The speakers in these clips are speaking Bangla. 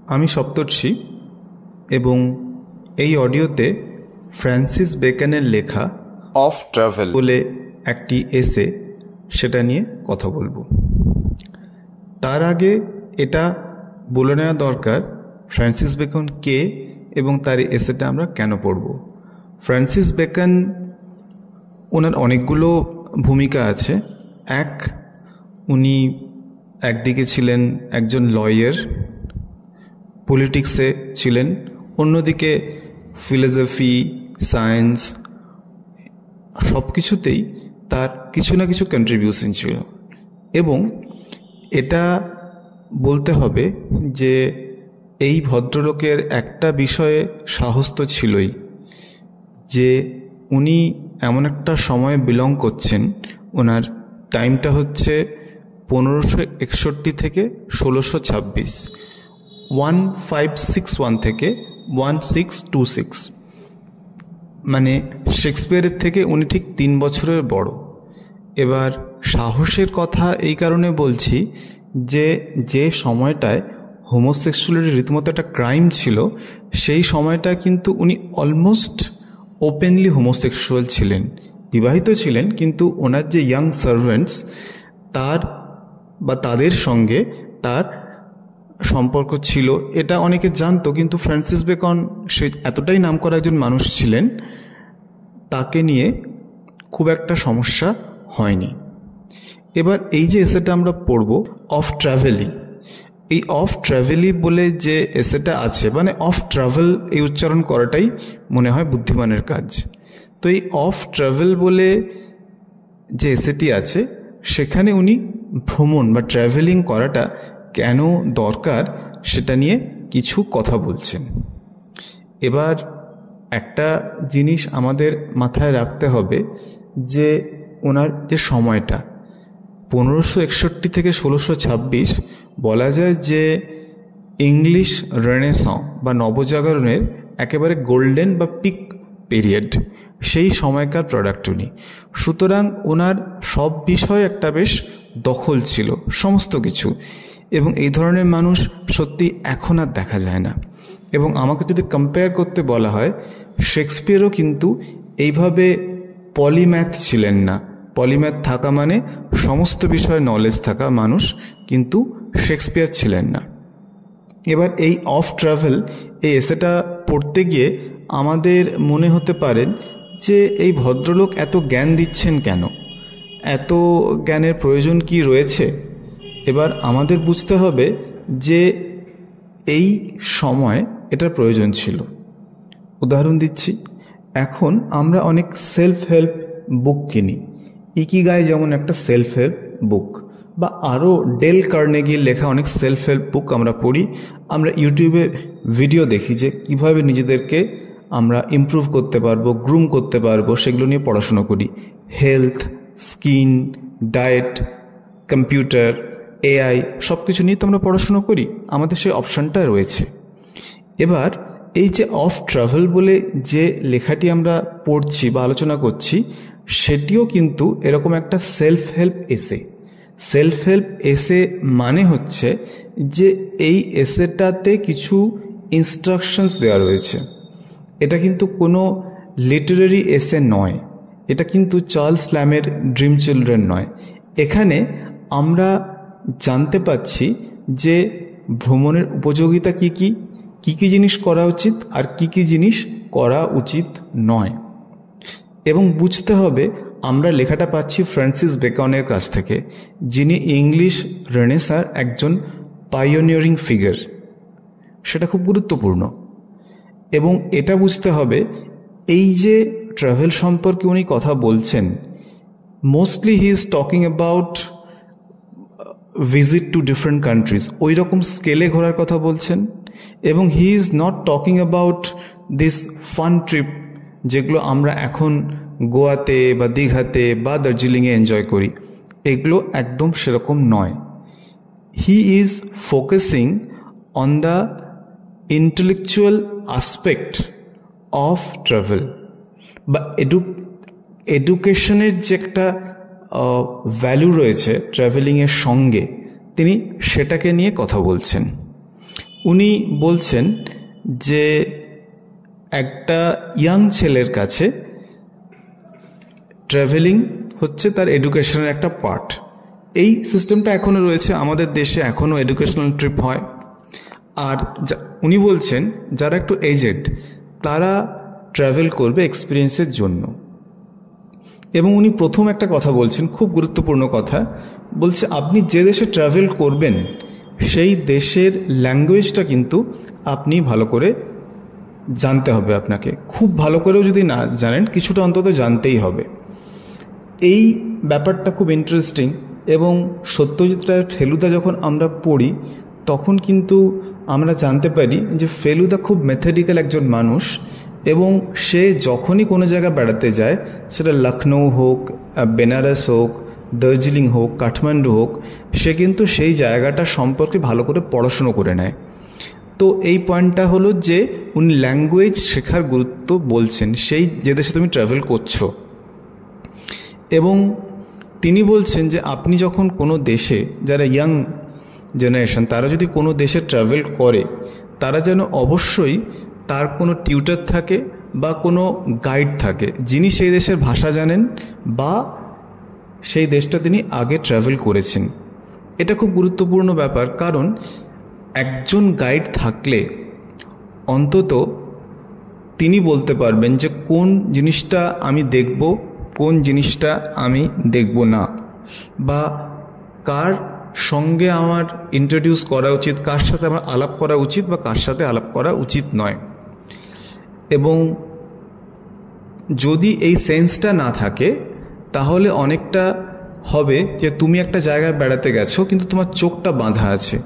আমি সপ্তর্ষি এবং এই অডিওতে ফ্রান্সিস বেকনের লেখা অফ ট্রাভেল বলে একটি এসে সেটা নিয়ে কথা বলবো। তার আগে এটা বলে নেওয়া দরকার ফ্রান্সিস বেকন কে এবং তার এসেটা আমরা কেন পড়ব। ফ্রান্সিস বেকন, ওনার অনেকগুলো ভূমিকা আছে। উনি একদিকে ছিলেন একজন লয়ার, পলিটিক্সে ছিলেন, অন্যদিকে ফিলোসফি, সায়েন্স সব কিছুতেই তার কিছু না কিছু কন্ট্রিবিউশন ছিল। এবং এটা বলতে হবে যে এই ভদ্রলোকের একটা বিষয়ে সাহস তো ছিলই, যে উনি এমন একটা সময়ে বিলং করছেন, ওনার টাইমটা হচ্ছে 1561 থেকে 1626, 1561 থেকে 1626, মানে শেক্সপিয়ারের থেকে উনি ঠিক 3 বছরের বড়। এবার সাহসের কথা এই কারণে বলছি যে সময়টায় হোমোসেক্সুয়ালিটি রীতিমতো একটা ক্রাইম ছিল, সেই সময়টা কিন্তু উনি অলমোস্ট ওপেনলি হোমোসেক্সুয়াল ছিলেন, বিবাহিত ছিলেন, কিন্তু ওনার যে ইয়াং সার্ভেন্টস তাদের সঙ্গে তার সম্পর্ক ছিল, এটা অনেকে জানতো, কিন্তু ফ্রান্সিস বেকন সে এতটাই নামকরা একজন মানুষ ছিলেন, তাকে নিয়ে খুব একটা সমস্যা হয়নি। এবার এই যে এসেটা আমরা পড়ব অফ ট্রাভেলি, এই অফ ট্রাভেলি বলে যে এসেটা আছে, মানে অফ ট্রাভেল এই উচ্চারণ করাটাই মনে হয় বুদ্ধিমানের কাজ। তো এই অফ ট্রাভেল বলে যে এসেটি আছে, সেখানে উনি ভ্রমণ বা ট্রাভেলিং করাটা কেন দরকার সেটা নিয়ে কিছু কথা বলছেন। এবার একটা জিনিস আমাদের মাথায় রাখতে হবে যে ওনার যে সময়টা 1561 থেকে 1626, বলা যায় যে ইংলিশ রেনেসাঁ বা নবজাগরণের একেবারে গোল্ডেন বা পিক পিরিয়ড, সেই সময়কার প্রোডাক্ট উনি। সুতরাং ওনার সব বিষয়ে একটা বেশ দখল ছিল, সমস্ত কিছু। এবং এই ধরনের মানুষ সত্যি এখন আর দেখা যায় না। এবং আমাকে যদি কম্পেয়ার করতে বলা হয়, শেক্সপিয়ারও কিন্তু এইভাবে পলিম্যাথ ছিলেন না। পলিম্যাথ থাকা মানে সমস্ত বিষয়ে নলেজ থাকা মানুষ, কিন্তু শেক্সপিয়ার ছিলেন না। এবার এই অফ ট্রাভেল এই এসেটা পড়তে গিয়ে আমাদের মনে হতে পারেন যে এই ভদ্রলোক এত জ্ঞান দিচ্ছেন কেন, এত জ্ঞানের প্রয়োজন কি রয়েছে। এবার আমাদের বুঝতে হবে যে এই সময় এটার প্রয়োজন ছিল। উদাহরণ দিচ্ছি, এখন আমরা অনেক সেলফ হেল্প বুক কিনি। ইকিগাই যেমন একটা সেলফ হেল্প বুক, বা আরও ডেল কার্নেগির লেখা অনেক সেলফ হেল্প বুক আমরা পড়ি। আমরা ইউটিউবে ভিডিও দেখি যে কীভাবে নিজেদেরকে আমরা ইমপ্রুভ করতে পারবো, গ্রুম করতে পারবো, সেগুলো নিয়ে পড়াশোনা করি। Health, skin, diet, computer, AI সব কিছু নিয়ে তো আমরা পড়াশোনা করি, আমাদের সেই অপশানটা রয়েছে। এবার এই যে অফ ট্রাভেল বলে যে লেখাটি আমরা পড়ছি বা আলোচনা করছি, সেটিও কিন্তু এরকম একটা সেলফ হেল্প এসে। সেলফ হেল্প এসে মানে হচ্ছে যে এই এসেটাতে কিছু ইনস্ট্রাকশনস দেওয়া রয়েছে। এটা কিন্তু কোনো লিটারেরি এসে নয়, এটা কিন্তু চার্লস ল্যামের ড্রিম চিলড্রেন নয়। এখানে আমরা জানতে পাচ্ছি যে ভ্রমণের উপযোগিতা কী কী জিনিস করা উচিত আর কী জিনিস করা উচিত নয়। এবং বুঝতে হবে আমরা লেখাটা পাচ্ছি ফ্রান্সিস বেকনের কাছ থেকে, যিনি ইংলিশ রেনেসাঁর একজন পাইওনিয়ারিং ফিগার। সেটা খুব গুরুত্বপূর্ণ। এবং এটা বুঝতে হবে এই যে ট্রাভেল সম্পর্কে উনি কথা বলছেন, mostly he is talking about visit to different countries, ওই রকম স্কেলে ঘোরার কথা বলছেন। এবং he is not talking about this fun trip, যেগুলো আমরা এখন গোয়াতে বা দীঘাতে বা দার্জিলিংয়ে এনজয় করি, এগুলো একদম সেরকম নয়। He is focusing on the intellectual aspect of travel, বা এডুকেশনের যে একটা ভ্যালু রয়েছে ট্রাভেলিংয়ের সঙ্গে, তিনি সেটাকে নিয়ে কথা বলছেন। উনি বলছেন যে একটা ইয়াং ছেলের কাছে ট্রাভেলিং হচ্ছে তার এডুকেশনের একটা পার্ট। এই সিস্টেমটা এখনও রয়েছে আমাদের দেশে, এখনও এডুকেশনাল ট্রিপ হয়। আর উনি বলছেন যারা একটু এজেড তারা ট্রাভেল করবে এক্সপিরিয়েন্সের জন্য। এবং উনি প্রথম একটা কথা বলছেন, খুব গুরুত্বপূর্ণ কথা, বলছে আপনি যে দেশে ট্রাভেল করবেন সেই দেশের ল্যাঙ্গুয়েজটা কিন্তু আপনি ভালো করে জানতে হবে। আপনাকে খুব ভালো করেও যদি না জানেন, কিছুটা অন্তত জানতেই হবে। এই ব্যাপারটা খুব ইন্টারেস্টিং। এবং সত্যজিৎ রায়ের ফেলুদা যখন আমরা পড়ি তখন কিন্তু আমরা জানতে পারি যে ফেলুদা খুব মেথডিক্যাল একজন মানুষ, এবং সে যখনই কোনো জায়গায় বেড়াতে যায়, সেটা লখনৌ হোক, বেনারস হোক, দার্জিলিং হোক, কাঠমান্ডু হোক, সে কিন্তু সেই জায়গাটা সম্পর্কে ভালো করে পড়াশুনো করে নেয়। তো এই পয়েন্টটা হলো যে উনি ল্যাঙ্গুয়েজ শেখার গুরুত্ব বলছেন সেই যে দেশে তুমি ট্রাভেল করছো। এবং তিনি বলছেন যে আপনি যখন কোনো দেশে, যারা ইয়াং জেনারেশন তারা যদি কোনো দেশে ট্রাভেল করে, তারা যেন অবশ্যই তার কোনো টিউটার থাকে বা কোনো গাইড থাকে যিনি সেই দেশের ভাষা জানেন বা সেই দেশটা তিনি আগে ট্রাভেল করেছেন। এটা খুব গুরুত্বপূর্ণ ব্যাপার, কারণ একজন গাইড থাকলে অন্তত তিনি বলতে পারবেন যে কোন জিনিসটা আমি দেখব, কোন জিনিসটা আমি দেখব না, বা কার সঙ্গে আমার ইন্ট্রোডিউস করা উচিত, কার সাথে আমার আলাপ করা উচিত বা কার সাথে আলাপ করা উচিত নয়। এবং যদি এই সেন্সটা না থাকে তাহলে অনেকটা হবে যে তুমি একটা জায়গায় বেড়াতে গেছো কিন্তু তোমার চোখটা বাঁধা আছে,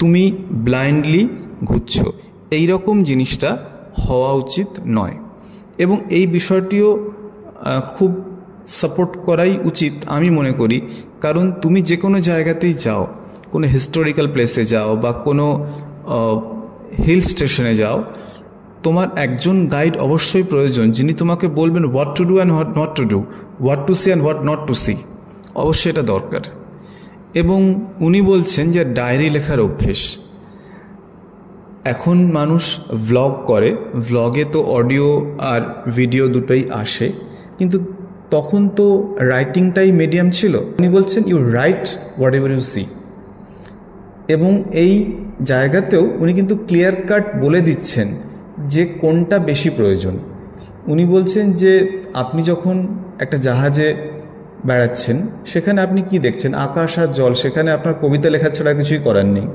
তুমি ব্লাইন্ডলি ঘুরছো। এই রকম জিনিসটা হওয়া উচিত নয়। এবং এই বিষয়টিও খুব সাপোর্ট করাই উচিত আমি মনে করি, কারণ তুমি যে কোনো জায়গাতেই যাও, কোনো হিস্টোরিক্যাল প্লেসে যাও বা কোনো হিল স্টেশনে যাও, তোমার একজন গাইড অবশ্যই প্রয়োজন যিনি তোমাকে বলবেন what to do and what not to do, what to see and what not to see. অবশ্যই এটা দরকার। এবং উনি বলছেন যে ডায়েরি লেখার অভ্যেস। এখন মানুষ ভ্লগ করে, ভ্লগে তো অডিও আর ভিডিও দুটোই আসে, কিন্তু তখন তো রাইটিংটাই মিডিয়াম ছিল। উনি বলছেন you write whatever you see. এবং এই জায়গাতেও উনি কিন্তু ক্লিয়ার কাট বলে দিচ্ছেন যে কোনটা বেশি প্রয়োজন। উনি বলছেন যে আপনি যখন একটা জাহাজে বেড়াচ্ছেন সেখানে আপনি কি দেখছেন, আকাশ আর জল, সেখানে আপনার কবিতা লেখা ছাড়া কিছুই করার নেই।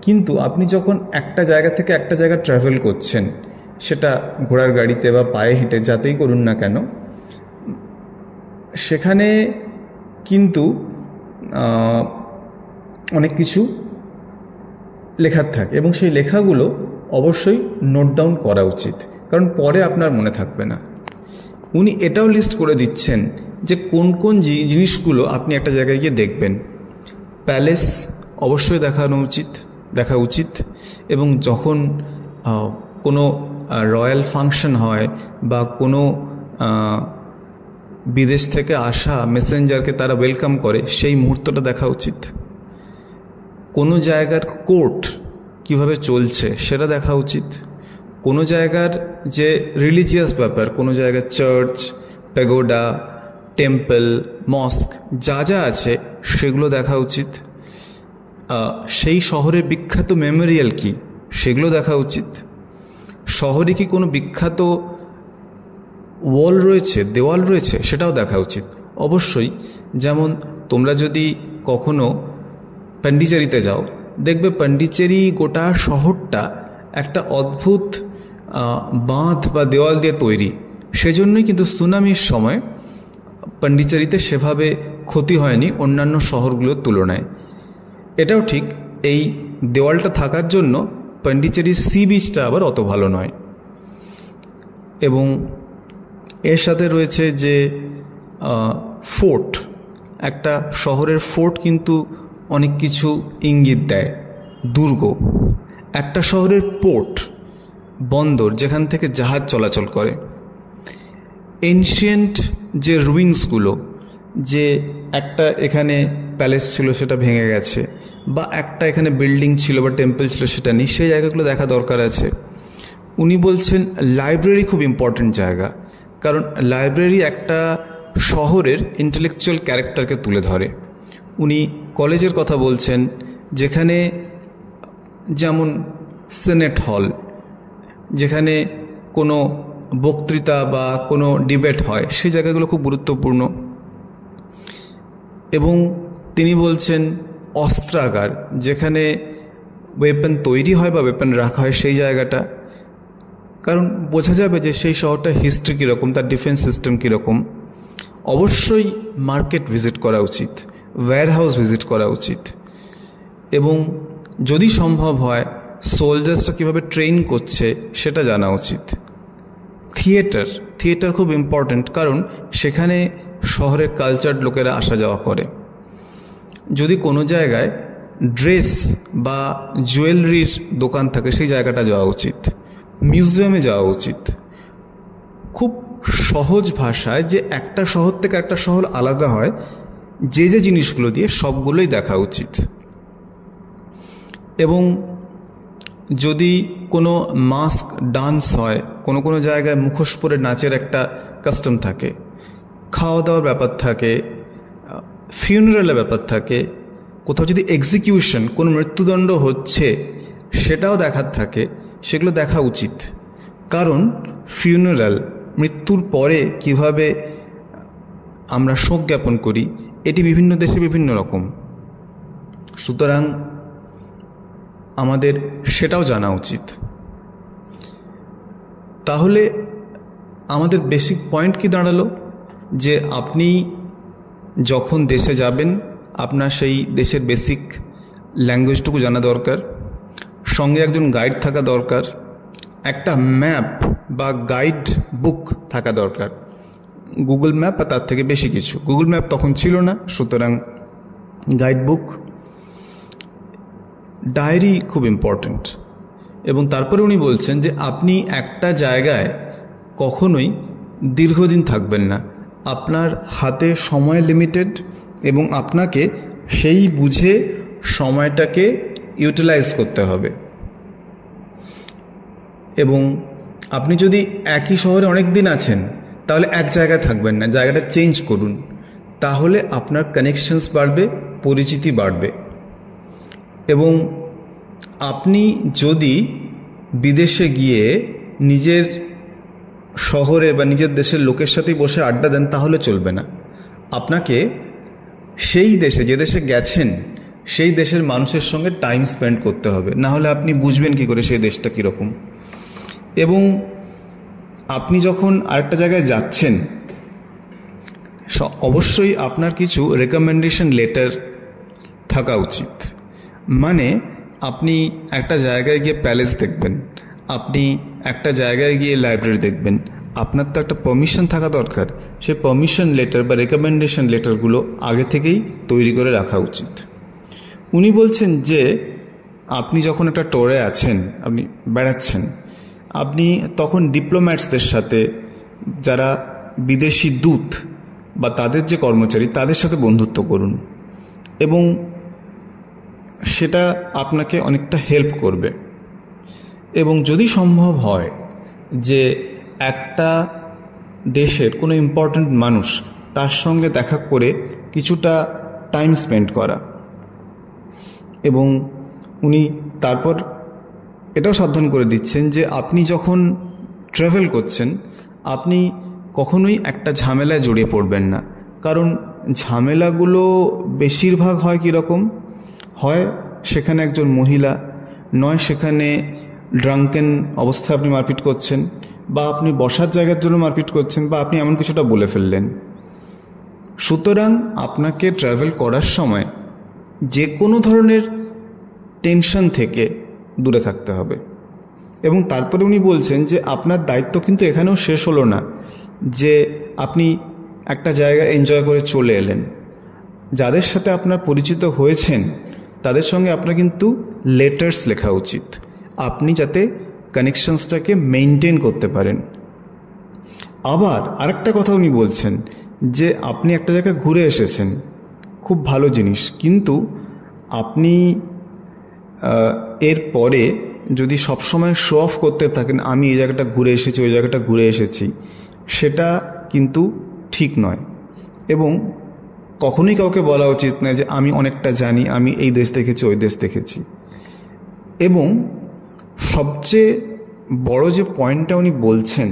কিন্তু আপনি যখন একটা জায়গা থেকে একটা জায়গা ট্রাভেল করছেন, সেটা ঘোড়ার গাড়িতে বা পায়ে হেঁটে যাতেই করুন না কেন, সেখানে কিন্তু অনেক কিছু লেখার থাকে এবং সেই লেখাগুলো অবশ্যই নোট ডাউন করা উচিত, কারণ পরে আপনার মনে থাকবে না। উনি এটাও লিস্ট করে দিচ্ছেন যে কোন কোন জিনিসগুলো আপনি একটা জায়গায় গিয়ে দেখবেন। প্যালেস অবশ্যই দেখা উচিত এবং যখন কোনো রয়্যাল ফাংশন হয় বা কোনো বিদেশ থেকে আসা মেসেঞ্জারকে তারা ওয়েলকাম করে, সেই মুহূর্তটা দেখা উচিত। কোনো জায়গার কোর্ট কিভাবে চলছে সেটা দেখা উচিত। কোনো জায়গার যে রিলিজিয়াস ব্যাপার, কোনো জায়গার চার্চ, প্যাগোডা, টেম্পল, মস্ক যা যা আছে সেগুলো দেখা উচিত। সেই শহরের বিখ্যাত মেমোরিয়াল কি সেগুলো দেখা উচিত। শহরে কি কোনো বিখ্যাত দেওয়াল রয়েছে সেটাও দেখা উচিত অবশ্যই। যেমন তোমরা যদি কখনো পন্ডিচেরিতে যাও, দেখবে পন্ডিচেরি গোটা শহরটা একটা অদ্ভুত বাঁধ বা দেওয়াল দিয়ে তৈরি। সেজন্যই কিন্তু সুনামির সময় পন্ডিচেরিতে সেভাবে ক্ষতি হয়নি অন্যান্য শহরগুলোর তুলনায়। এটাও ঠিক, এই দেওয়ালটা থাকার জন্য পন্ডিচেরির সি বিচটা আবার অত ভালো নয়। এবং এর সাথে রয়েছে যে ফোর্ট, একটা শহরের ফোর্ট কিন্তু অনেক কিছু ইঙ্গিত দেয়। দুর্গ, একটা শহরের পোর্ট, বন্দর যেখান থেকে জাহাজ চলাচল করে। এনশিয়েন্ট যে রুইন্সগুলো, যে একটা এখানে প্যালেস ছিল সেটা ভেঙে গেছে, বা একটা এখানে বিল্ডিং ছিল বা টেম্পল ছিল সেটা নেই, সেই জায়গাগুলো দেখা দরকার আছে। উনি বলছেন লাইব্রেরি খুব ইম্পর্টেন্ট জায়গা, কারণ লাইব্রেরি একটা শহরের ইন্টেলেকচুয়াল ক্যারেক্টারকে তুলে ধরে। উনি কলেজের কথা বলছেন, যেখানে যেমন সেনেট হল, যেখানে কোনো বক্তৃতা বা কোনো ডিবেট হয়, সেই জায়গাগুলো খুব গুরুত্বপূর্ণ। এবং তিনি বলছেন অস্ত্রাগার, যেখানে ওয়েপন তৈরি হয় বা ওয়েপন রাখা হয়, সেই জায়গাটা, কারণ বোঝা যাবে যে সেই শহরটার হিস্ট্রি কীরকম, তার ডিফেন্স সিস্টেম কীরকম। অবশ্যই মার্কেট ভিজিট করা উচিত, ওয়্যার হাউস ভিজিট করা উচিত, এবং যদি সম্ভব হয় সোলজার্সরা কীভাবে ট্রেন করছে সেটা জানা উচিত। থিয়েটার খুব ইম্পর্ট্যান্ট, কারণ সেখানে শহরের কালচার লোকেরা আসা যাওয়া করে। যদি কোনো জায়গায় ড্রেস বা জুয়েলারির দোকান থাকে, সেই জায়গাটা যাওয়া উচিত। মিউজিয়ামে যাওয়া উচিত। খুব সহজ ভাষায়, যে একটা শহর থেকে একটা শহর আলাদা হয়, যে যে জিনিসগুলো দিয়ে সবগুলোই দেখা উচিত। এবং যদি কোনো মাস্ক ডান্স হয়, কোনো কোনো জায়গায় মুখোশ পরে নাচের একটা কাস্টম থাকে, খাওয়া দাওয়ার ব্যাপার থাকে, ফিউনারালের ব্যাপার থাকে, কোথাও যদি এক্সিকিউশন, কোনো মৃত্যুদণ্ড হচ্ছে সেটাও দেখার থাকে, সেগুলো দেখা উচিত। কারণ ফিউনারাল, মৃত্যুর পরে কিভাবে আমরা শোক জ্ঞাপন করি, এটি বিভিন্ন দেশে বিভিন্ন রকম। সুতরাং আমাদের সেটাও জানা উচিত। তাহলে আমাদের বেসিক পয়েন্ট কি দাঁড়ালো, যে আপনি যখন দেশে যাবেন আপনার সেই দেশের বেসিক ল্যাঙ্গুয়েজটুকু জানা দরকার, সঙ্গে একজন গাইড থাকা দরকার, একটা ম্যাপ বা গাইড বুক থাকা দরকার। গুগল ম্যাপ বা তার থেকে বেশি কিছু। গুগল ম্যাপ তখন ছিল না, সুতরাং গাইড বুক, ডায়েরি খুব ইম্পর্ট্যান্ট। এবং তারপরে উনি বলছেন যে আপনি একটা জায়গায় কখনোই দীর্ঘদিন থাকবেন না, আপনার হাতে সময় লিমিটেড, এবং আপনাকে সেই বুঝে সময়টাকে ইউটিলাইজ করতে হবে। এবং আপনি যদি একই শহরে অনেক দিন আছেন, তাহলে এক জায়গায় থাকবেন না, জায়গাটা চেঞ্জ করুন, তাহলে আপনার কানেকশনস বাড়বে, পরিচিতি বাড়বে। এবং আপনি যদি বিদেশে গিয়ে নিজের শহরে বা নিজের দেশের লোকের সাথেই বসে আড্ডা দেন, তাহলে চলবে না। আপনাকে সেই দেশে, যে দেশে গেছেন, সেই দেশের মানুষের সঙ্গে টাইম স্পেন্ড করতে হবে, না হলে আপনি বুঝবেন কী করে সেই দেশটা কীরকম। এবং আপনি যখন আরেকটা জায়গায় যাচ্ছেন, অবশ্যই আপনার কিছু রেকমেন্ডেশন লেটার থাকা উচিত। মানে আপনি একটা জায়গায় গিয়ে প্যালেস দেখবেন, আপনি একটা জায়গায় গিয়ে লাইব্রেরি দেখবেন, আপনার তো একটা পারমিশন থাকা দরকার। সেই পারমিশন লেটার বা রেকমেন্ডেশন লেটারগুলো আগে থেকেই তৈরি করে রাখা উচিত। উনি বলছেন যে আপনি যখন একটা টোরে আছেন, আপনি বেড়াচ্ছেন, আপনি তখন ডিপ্লোম্যাটসদের সাথে, যারা বিদেশি দূত বা তাদের যে কর্মচারী, তাদের সাথে বন্ধুত্ব করুন, এবং সেটা আপনাকে অনেকটা হেল্প করবে। এবং যদি সম্ভব হয় যে একটা দেশের কোনো ইম্পর্ট্যান্ট মানুষ, তার সঙ্গে দেখা করে কিছুটা টাইম স্পেন্ড করা। এবং উনি তারপর এটাও সাবধান করে দিচ্ছেন যে আপনি যখন ট্রাভেল করছেন, আপনি কখনোই একটা ঝামেলায় জড়িয়ে পড়বেন না। কারণ ঝামেলাগুলো বেশিরভাগ হয় কীরকম হয়, সেখানে একজন মহিলা, নয় সেখানে ড্রাঙ্কেন অবস্থায় আপনি মারপিট করছেন, বা আপনি বসার জায়গার জন্য মারপিট করছেন, বা আপনি এমন কিছুটা বলে ফেললেন। সুতরাং আপনাকে ট্রাভেল করার সময় যে কোনো ধরনের টেনশন থেকে দূরে থাকতে হবে। এবং তারপরে উনি বলছেন যে আপনার দায়িত্ব কিন্তু এখানেও শেষ হলো না, যে আপনি একটা জায়গায় এনজয় করে চলে এলেন, যাদের সাথে আপনার পরিচিত হয়েছেন তাদের সঙ্গে আপনার কিন্তু লেটার্স লেখা উচিত, আপনি যাতে কানেকশনসটাকে মেনটেন করতে পারেন। আবার আরেকটা কথা উনি বলছেন যে আপনি একটা জায়গায় ঘুরে এসেছেন, খুব ভালো জিনিস, কিন্তু আপনি এর পরে যদি সবসময় শো অফ করতে থাকেন, আমি এই জায়গাটা ঘুরে এসেছি, ওই জায়গাটা ঘুরে এসেছি, সেটা কিন্তু ঠিক নয়। এবং কখনোই কাউকে বলা উচিত নয় যে আমি অনেকটা জানি, আমি এই দেশ দেখেছি, ওই দেশ দেখেছি। এবং সবচেয়ে বড় যে পয়েন্টটা উনি বলছেন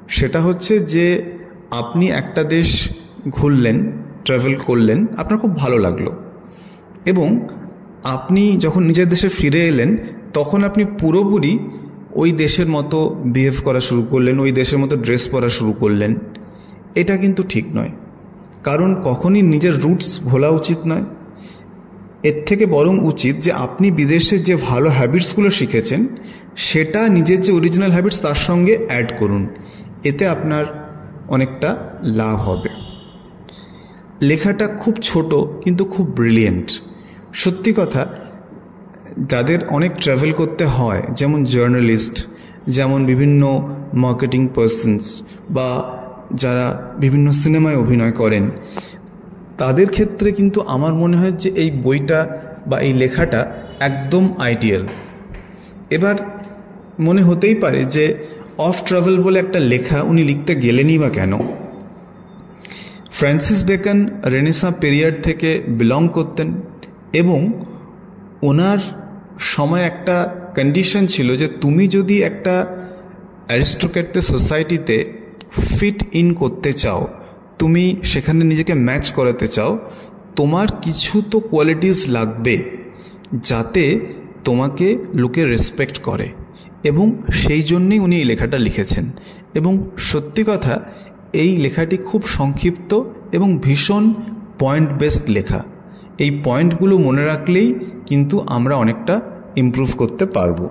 সেটা হচ্ছে যে আপনি একটা দেশ ঘুরলেন, ট্রাভেল করলেন, আপনার খুব ভালো লাগলো, এবং আপনি যখন নিজের দেশে ফিরে এলেন তখন আপনি পুরোপুরি ওই দেশের মতো বিহেভ করা শুরু করলেন, ওই দেশের মতো ড্রেস পরা শুরু করলেন। এটা কিন্তু ঠিক নয়, কারণ কখনই নিজের রুটস ভোলা উচিত নয়। এর থেকে বরং উচিত যে আপনি বিদেশের যে ভালো হ্যাবিটসগুলো শিখেছেন সেটা নিজের যে অরিজিনাল হ্যাবিটস তার সঙ্গে অ্যাড করুন, এতে আপনার অনেকটা লাভ হবে। লেখাটা খুব ছোট কিন্তু খুব ব্রিলিয়েন্ট। সত্যি কথা, যাদের অনেক ট্রাভেল করতে হয়, যেমন জার্নালিস্ট, যেমন বিভিন্ন মার্কেটিং পার্সনস, বা যারা বিভিন্ন সিনেমায় অভিনয় করেন, তাদের ক্ষেত্রে কিন্তু আমার মনে হয় যে এই বইটা বা এই লেখাটা একদম আইডিয়াল। এবার মনে হতেই পারে যে অফ ট্রাভেল বলে একটা লেখা উনি লিখতে গেলেনই বা কেন। ফ্রান্সিস বেকন রেনেসাঁ পিরিয়ড থেকে বিলং করতেন, এবং ওনার সময় একটা কন্ডিশন ছিল যে তুমি যদি একটা অ্যারিস্টোক্র্যাটদের সোসাইটিতে ফিট ইন করতে চাও, তুমি সেখানে নিজেকে ম্যাচ করাতে চাও, তোমার কিছু তো কোয়ালিটিস লাগবে যাতে তোমাকে লোকে রেসপেক্ট করে। এবং সেই জন্যই উনি এই লেখাটা লিখেছেন। এবং সত্যি কথা, এই লেখাটি খুব সংক্ষিপ্ত এবং ভীষণ পয়েন্ট বেসড লেখা। এই পয়েন্টগুলো মনে রাখলেই কিন্তু আমরা অনেকটা ইমপ্রুভ করতে পারবো।